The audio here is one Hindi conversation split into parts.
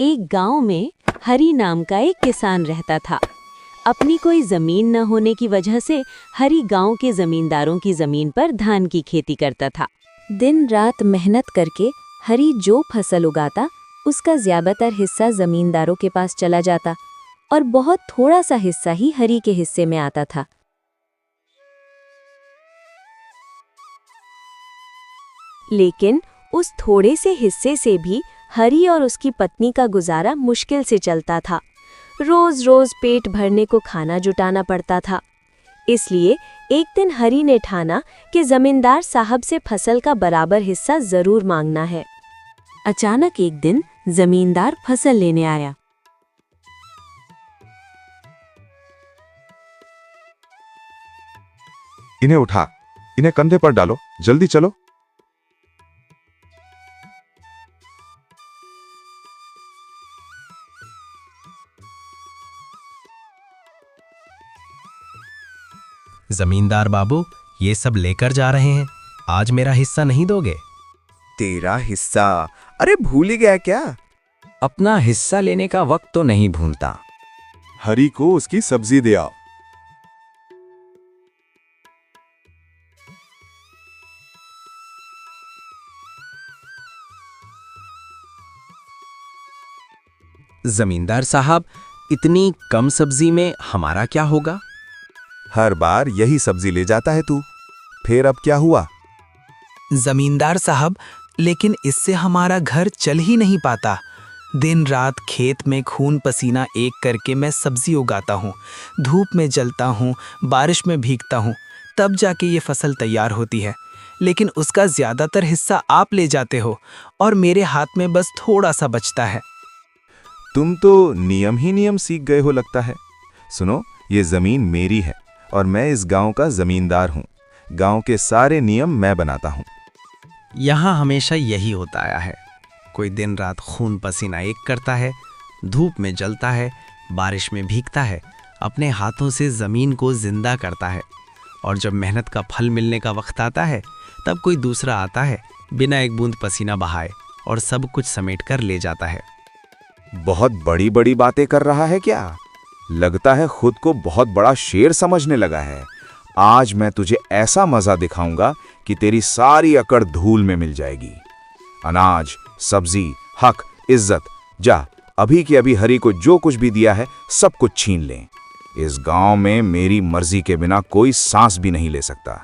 एक गांव में हरी नाम का एक किसान रहता था। अपनी कोई जमीन न होने की वजह से हरी गांव के जमींदारों की जमीन पर धान की खेती करता था। दिन रात मेहनत करके हरी जो फसल उगाता उसका ज्यादातर हिस्सा जमींदारों के पास चला जाता और बहुत थोड़ा सा हिस्सा ही हरी के हिस्से में आता था। लेकिन उस थोड़े से हिस्से से भी हरी और उसकी पत्नी का गुजारा मुश्किल से चलता था। रोज रोज पेट भरने को खाना जुटाना पड़ता था। इसलिए एक दिन हरी ने ठाना कि जमींदार साहब से फसल का बराबर हिस्सा जरूर मांगना है। अचानक एक दिन जमींदार फसल लेने आया। इन्हें उठा, इन्हें कंधे पर डालो, जल्दी चलो। जमींदार बाबू, ये सब लेकर जा रहे हैं, आज मेरा हिस्सा नहीं दोगे? तेरा हिस्सा? अरे भूल ही गया क्या? अपना हिस्सा लेने का वक्त तो नहीं भूलता। हरी को उसकी सब्जी दे आओ। जमींदार साहब, इतनी कम सब्जी में हमारा क्या होगा? हर बार यही सब्जी ले जाता है तू, फिर अब क्या हुआ? जमींदार साहब, लेकिन इससे हमारा घर चल ही नहीं पाता। दिन रात खेत में खून पसीना एक करके मैं सब्जी उगाता हूँ, धूप में जलता हूँ, बारिश में भीगता हूँ, तब जाके ये फसल तैयार होती है। लेकिन उसका ज्यादातर हिस्सा आप ले जाते हो और मेरे हाथ में बस थोड़ा सा बचता है। तुम तो नियम ही नियम सीख गए हो लगता है। सुनो, ये जमीन मेरी है और मैं इस गांव का जमींदार हूँ। गांव के सारे नियम मैं बनाता हूँ। यहाँ हमेशा यही होता आया है। कोई दिन रात खून पसीना एक करता है, धूप में जलता है, बारिश में भीगता है, अपने हाथों से ज़मीन को जिंदा करता है। और जब मेहनत का फल मिलने का वक्त आता है, तब कोई दूसरा आता है, बिना एक बूंद पसीना बहाए, और सब कुछ समेट कर ले जाता है। बहुत बड़ी बड़ी बातें कर रहा है क्या? लगता है खुद को बहुत बड़ा शेर समझने लगा है। आज मैं तुझे ऐसा मजा दिखाऊंगा कि तेरी सारी अकड़ धूल में मिल जाएगी। अनाज, सब्जी, हक, इज्जत, जा अभी के अभी हरी को जो कुछ भी दिया है सब कुछ छीन लें। इस गांव में मेरी मर्जी के बिना कोई सांस भी नहीं ले सकता।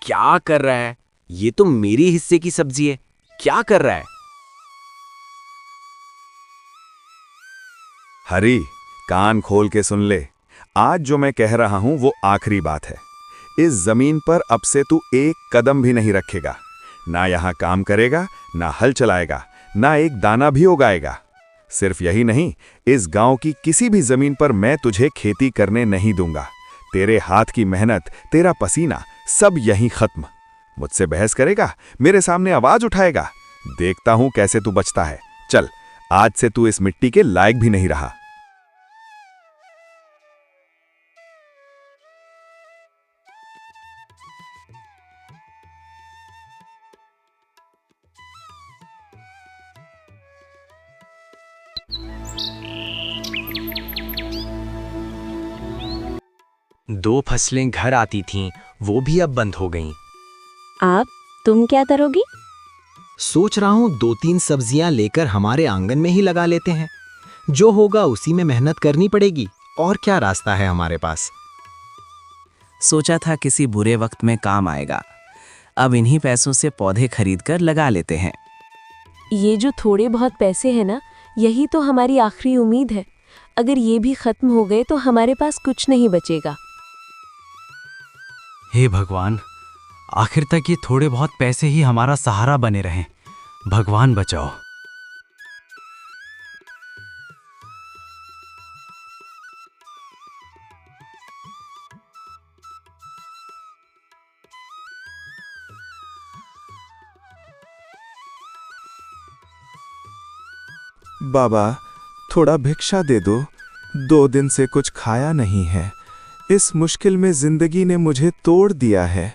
क्या कर रहा है? ये तो मेरी हिस्से की सब्जी है। क्या कर रहा है? हरी, कान खोल के सुन ले। आज जो मैं कह रहा हूं वो आखिरी बात है। इस जमीन पर अब से तू एक कदम भी नहीं रखेगा। ना यहां काम करेगा, ना हल चलाएगा, ना एक दाना भी उगाएगा। सिर्फ यही नहीं, इस गांव की किसी भी जमीन पर मैं तुझे खेती करने नहीं दूंगा। तेरे हाथ की मेहनत, तेरा पसीना, सब यहीं खत्म। मुझसे बहस करेगा, मेरे सामने आवाज उठाएगा, देखता हूं कैसे तू बचता है। चल, आज से तू इस मिट्टी के लायक भी नहीं रहा। दो फसलें घर आती थीं, वो भी अब बंद हो गईं। तुम क्या करोगी? सोच रहा हूँ 2-3 सब्जियां लेकर हमारे आंगन में ही लगा लेते हैं। जो होगा उसी में मेहनत करनी पड़ेगी, और क्या रास्ता है हमारे पास। सोचा था किसी बुरे वक्त में काम आएगा। अब इन्हीं पैसों से पौधे खरीद कर लगा लेते हैं। ये जो थोड़े बहुत पैसे हैं ना, यही तो हमारी आखिरी उम्मीद है। अगर ये भी खत्म हो गए तो हमारे पास कुछ नहीं बचेगा। हे भगवान, आखिर तक ये थोड़े बहुत पैसे ही हमारा सहारा बने रहें। भगवान बचाओ। बाबा, थोड़ा भिक्षा दे दो। 2 दिन से कुछ खाया नहीं है। इस मुश्किल में जिंदगी ने मुझे तोड़ दिया है।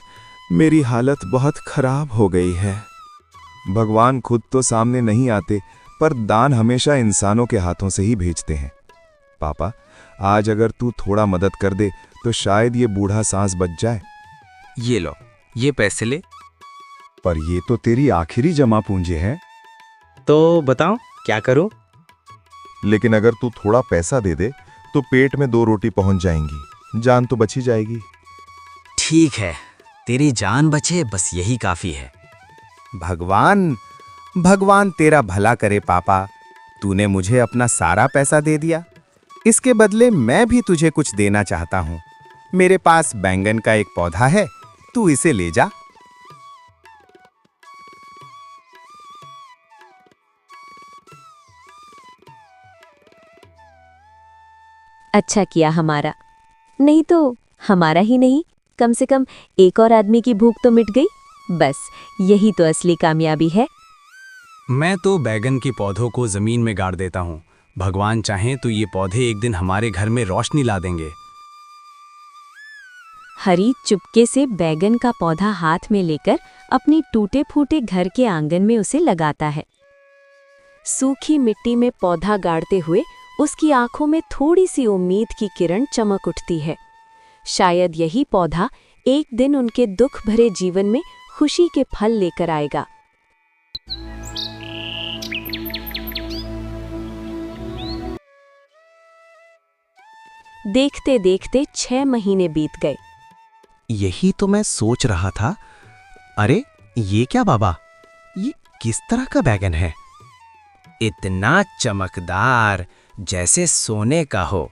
मेरी हालत बहुत खराब हो गई है। भगवान खुद तो सामने नहीं आते, पर दान हमेशा इंसानों के हाथों से ही भेजते हैं। पापा, आज अगर तू थोड़ा मदद कर दे तो शायद ये बूढ़ा सांस बच जाए। ये लो, ये पैसे ले। पर ये तो तेरी आखिरी जमा पूंजी है। तो बताओ क्या करूं? लेकिन अगर तू थोड़ा पैसा दे दे तो पेट में 2 रोटी पहुंच जाएंगी, जान तो बची जाएगी। ठीक है, तेरी जान बचे बस यही काफी है। भगवान भगवान तेरा भला करे पापा। तूने मुझे अपना सारा पैसा दे दिया। इसके बदले मैं भी तुझे कुछ देना चाहता हूँ। मेरे पास बैंगन का एक पौधा है, तू इसे ले जा। अच्छा किया हमारा, नहीं तो हमारा ही नहीं, कम से कम एक और आदमी की भूख तो मिट गई। बस यही तो असली कामयाबी है। मैं तो बैगन के पौधों को जमीन में गाड़ देता हूँ। भगवान चाहें तो ये पौधे एक दिन हमारे घर में रोशनी ला देंगे। हरी चुपके से बैगन का पौधा हाथ में लेकर अपनी टूटे फूटे घर के आंगन में उसे लगाता है। सूखी मिट्टी में पौधा गाड़ते हुए उसकी आंखों में थोड़ी सी उम्मीद की किरण चमक उठती है। शायद यही पौधा एक दिन उनके दुख भरे जीवन में खुशी के फल लेकर आएगा। देखते देखते 6 महीने बीत गए। यही तो मैं सोच रहा था। अरे ये क्या बाबा, ये किस तरह का बैगन है? इतना चमकदार, जैसे सोने का हो।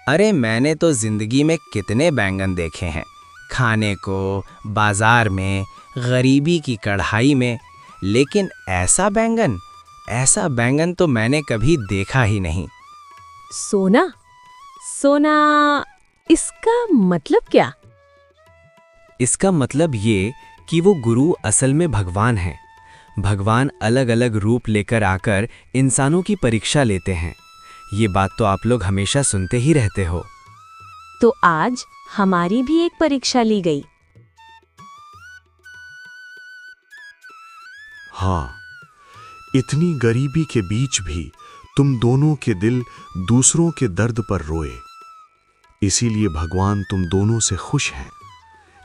अरे मैंने तो जिंदगी में कितने बैंगन देखे हैं, खाने को, बाजार में, गरीबी की कढ़ाई में, लेकिन ऐसा बैंगन तो मैंने कभी देखा ही नहीं। सोना? सोना, इसका मतलब क्या? इसका मतलब ये कि वो गुरु असल में भगवान हैं। भगवान अलग अलग रूप लेकर आकर इंसानों की परीक्षा लेते हैं। ये बात तो आप लोग हमेशा सुनते ही रहते हो। तो आज हमारी भी एक परीक्षा ली गई। हाँ, इतनी गरीबी के बीच भी तुम दोनों के दिल दूसरों के दर्द पर रोए, इसीलिए भगवान तुम दोनों से खुश हैं।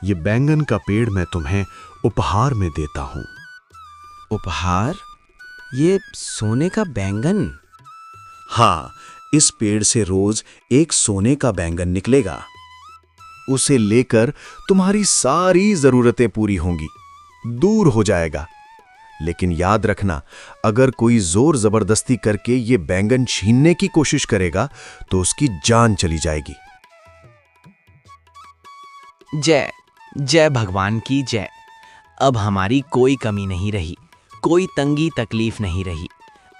ये बैंगन का पेड़ मैं तुम्हें उपहार में देता हूं। उपहार? ये सोने का बैंगन? हाँ, इस पेड़ से रोज एक सोने का बैंगन निकलेगा। उसे लेकर तुम्हारी सारी जरूरतें पूरी होंगी, दूर हो जाएगा। लेकिन याद रखना, अगर कोई जोर जबरदस्ती करके ये बैंगन छीनने की कोशिश करेगा तो उसकी जान चली जाएगी। जय जय भगवान की जय। अब हमारी कोई कमी नहीं रही, कोई तंगी तकलीफ नहीं रही,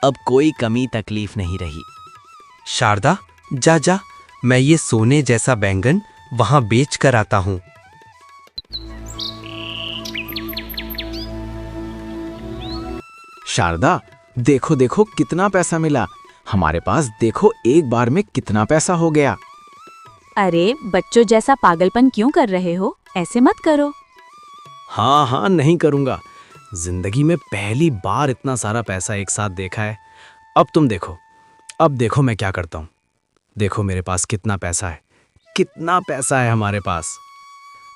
अब कोई कमी तकलीफ नहीं रही। शारदा, जा जा, मैं ये सोने जैसा बैंगन वहां बेच कर आता हूं। शारदा, देखो देखो कितना पैसा मिला हमारे पास। देखो एक बार में कितना पैसा हो गया। अरे बच्चों जैसा पागलपन क्यों कर रहे हो? ऐसे मत करो। हाँ हाँ, नहीं करूँगा। जिंदगी में पहली बार इतना सारा पैसा एक साथ देखा है। अब तुम देखो, अब देखो मैं क्या करता हूँ। देखो मेरे पास कितना पैसा है, कितना पैसा है हमारे पास।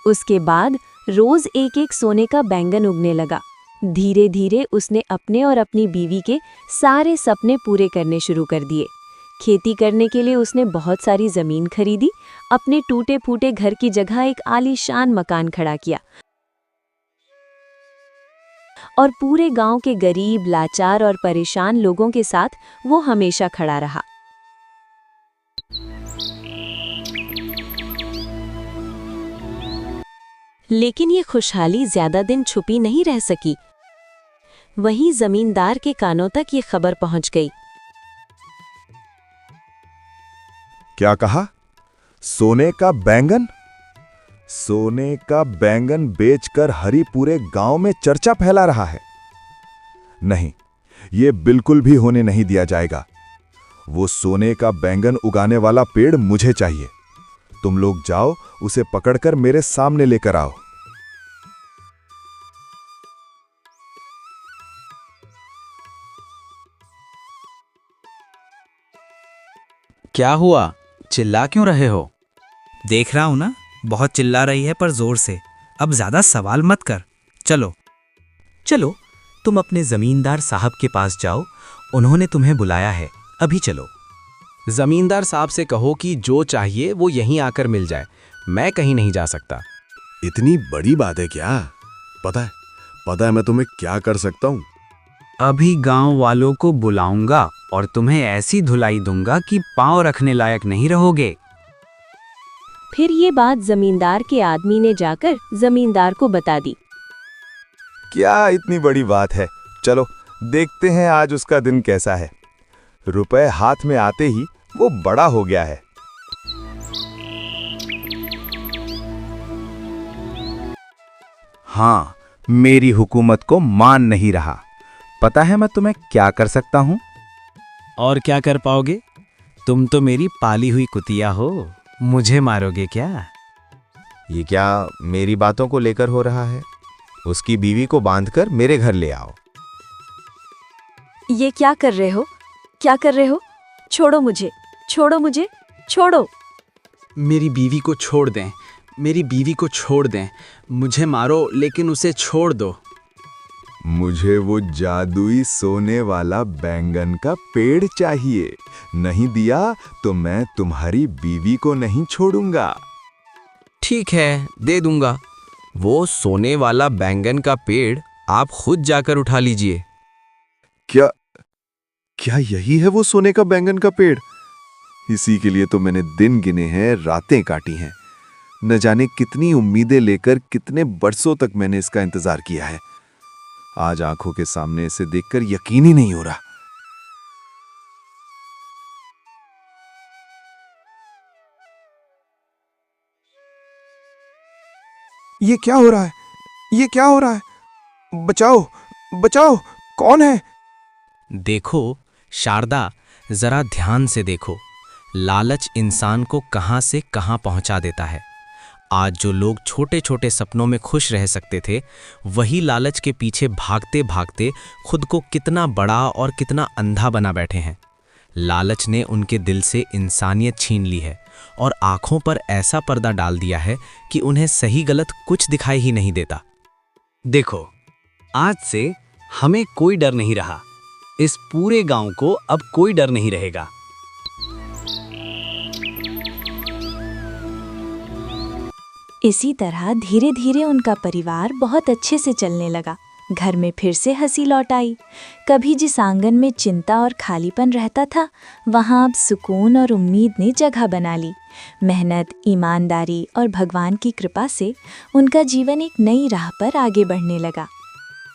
उसके बाद रोज एक एक सोने का बैंगन उगने लगा। धीरे धीरे उसने अपने और अपनी बीवी के सारे सपने पूरे करने शुरू कर दिए। खेती करने के लिए उसने बहुत सारी जमीन खरीदी, अपने टूटे फूटे घर की जगह एक आलीशान मकान खड़ा किया और पूरे गांव के गरीब, लाचार और परेशान लोगों के साथ वो हमेशा खड़ा रहा। लेकिन ये खुशहाली ज्यादा दिन छुपी नहीं रह सकी। वहीं जमींदार के कानों तक ये खबर पहुंच गई। क्या कहा? सोने का बैंगन? सोने का बैंगन बेचकर हरी पूरे गांव में चर्चा फैला रहा है। नहीं, ये बिल्कुल भी होने नहीं दिया जाएगा। वो सोने का बैंगन उगाने वाला पेड़ मुझे चाहिए। तुम लोग जाओ, उसे पकड़कर मेरे सामने लेकर आओ। क्या हुआ? चिल्ला क्यों रहे हो? देख रहा हूं ना, बहुत चिल्ला रही है पर जोर से। अब ज्यादा सवाल मत कर। चलो चलो, तुम अपने जमींदार साहब के पास जाओ, उन्होंने तुम्हें बुलाया है, अभी चलो। जमींदार साहब से कहो कि जो चाहिए वो यहीं आकर मिल जाए, मैं कहीं नहीं जा सकता। इतनी बड़ी बात है क्या? पता है मैं तुम्हें क्या कर सकता हूँ। अभी गांव वालों को बुलाऊंगा और तुम्हें ऐसी धुलाई दूंगा कि पांव रखने लायक नहीं रहोगे। फिर ये बात जमींदार के आदमी ने जाकर जमींदार को बता दी। क्या इतनी बड़ी बात है, चलो देखते हैं आज उसका दिन कैसा है। रुपए हाथ में आते ही वो बड़ा हो गया है। हाँ, मेरी हुकूमत को मान नहीं रहा। पता है मैं तुम्हें क्या कर सकता हूँ? और क्या कर पाओगे? तुम तो मेरी पाली हुई कुतिया हो, मुझे मारोगे क्या? ये क्या मेरी बातों को लेकर हो रहा है? उसकी बीवी को बांधकर मेरे घर ले आओ। ये क्या कर रहे हो? क्या कर रहे हो? छोड़ो मुझे, छोड़ो मुझे, छोड़ो। मेरी बीवी को छोड़ दें, मेरी बीवी को छोड़ दें। मुझे मारो लेकिन उसे छोड़ दो। मुझे वो जादुई सोने वाला बैंगन का पेड़ चाहिए, नहीं दिया तो मैं तुम्हारी बीवी को नहीं छोड़ूंगा। ठीक है, दे दूंगा। वो सोने वाला बैंगन का पेड़ आप खुद जाकर उठा लीजिए। क्या यही है वो सोने का बैंगन का पेड़? इसी के लिए तो मैंने दिन गिने हैं, रातें काटी हैं। न जाने कितनी उम्मीदें लेकर कितने बरसों तक मैंने इसका इंतजार किया है। आज आंखों के सामने इसे देखकर यकीन ही नहीं हो रहा। ये क्या हो रहा है? ये क्या हो रहा है? बचाओ, बचाओ, कौन है? देखो शारदा, जरा ध्यान से देखो। लालच इंसान को कहां से कहां पहुंचा देता है। आज जो लोग छोटे छोटे सपनों में खुश रह सकते थे, वही लालच के पीछे भागते भागते खुद को कितना बड़ा और कितना अंधा बना बैठे हैं। लालच ने उनके दिल से इंसानियत छीन ली है और आंखों पर ऐसा पर्दा डाल दिया है कि उन्हें सही गलत कुछ दिखाई ही नहीं देता। देखो, आज से हमें कोई डर नहीं रहा। इस पूरे गांव को अब कोई डर नहीं रहेगा। इसी तरह धीरे धीरे उनका परिवार बहुत अच्छे से चलने लगा। घर में फिर से हंसी लौट आई। कभी जिस आंगन में चिंता और खालीपन रहता था, वहां अब सुकून और उम्मीद ने जगह बना ली। मेहनत, ईमानदारी और भगवान की कृपा से उनका जीवन एक नई राह पर आगे बढ़ने लगा।